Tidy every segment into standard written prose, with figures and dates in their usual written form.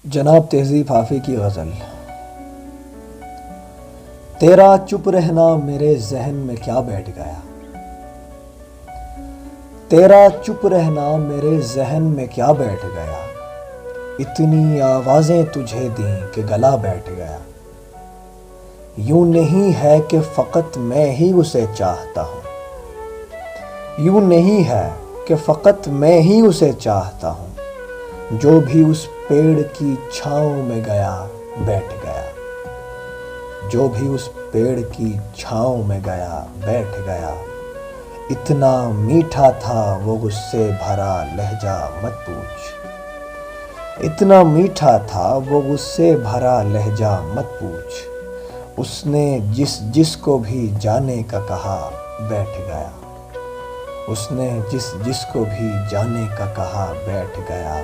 جناب تہذیب حافظ کی غزل۔ تیرا چپ رہنا میرے ذہن میں کیا بیٹھ گیا، تیرا چپ رہنا میرے ذہن میں کیا بیٹھ گیا، اتنی آوازیں تجھے دیں کہ گلا بیٹھ گیا۔ یوں نہیں ہے کہ فقط میں ہی اسے چاہتا ہوں، یوں نہیں ہے کہ فقط میں ہی اسے چاہتا ہوں، جو بھی اس پیڑ کی چھاؤں میں گیا بیٹھ گیا، جو بھی اس پیڑ کی چھاؤں میں گیا بیٹھ گیا۔ اتنا میٹھا تھا وہ غصے بھرا لہجہ مت پوچھ، اتنا میٹھا تھا وہ غصے بھرا لہجہ مت پوچھ، اس نے جس کو بھی جانے کا کہا بیٹھ گیا، اس نے جس کو بھی جانے کا کہا بیٹھ گیا۔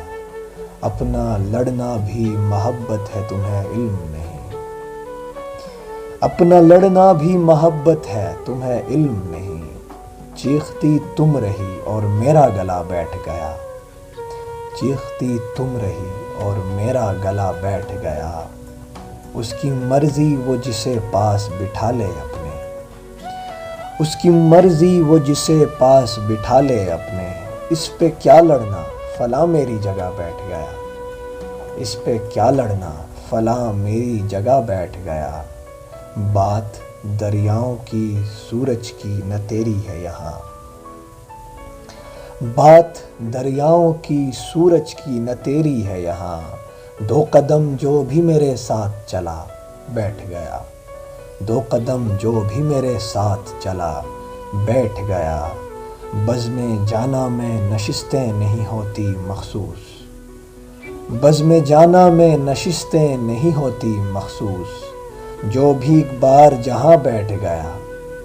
اپنا لڑنا بھی محبت ہے تمہیں علم نہیں، اپنا لڑنا بھی محبت ہے تمہیں علم نہیں، چیختی تم رہی اور میرا گلا بیٹھ گیا، چیختی تم رہی اور میرا گلا بیٹھ گیا۔ اس کی مرضی وہ جسے پاس بٹھا لے اپنے، اس کی مرضی وہ جسے پاس بٹھا لے اپنے، اس پہ کیا لڑنا فلاں میری جگہ بیٹھ گیا، اس پہ کیا لڑنا فلاں میری جگہ بیٹھ گیا۔ بات دریاؤں کی سورج کی نہ تیری ہے یہاں، بات دریاؤں کی سورج کی نہ تیری ہے یہاں، دو قدم جو بھی میرے ساتھ چلا بیٹھ گیا، دو قدم جو بھی میرے ساتھ چلا بیٹھ گیا۔ بزم جانا میں نشستیں نہیں ہوتی مخصوص، بزم جانا میں نشستیں نہیں ہوتی مخصوص، جو بھی ایک بار جہاں بیٹھ گیا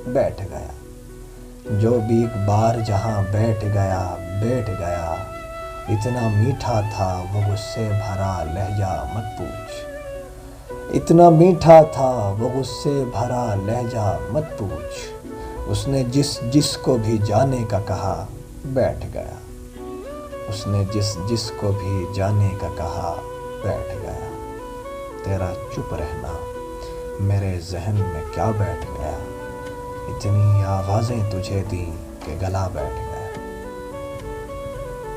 بیٹھ گیا، جو بھی ایک بار جہاں بیٹھ گیا بیٹھ گیا۔ اتنا میٹھا تھا وہ غصے بھرا لہجہ مت پوچھ، اتنا میٹھا تھا وہ غصے بھرا لہجہ مت پوچھ، اس نے جس کو بھی جانے کا کہا بیٹھ گیا، اس نے جس کو بھی جانے کا کہا بیٹھ گیا۔ تیرا چپ رہنا میرے ذہن میں کیا بیٹھ گیا، اتنی آوازیں تجھے دیں کہ گلا بیٹھ گیا۔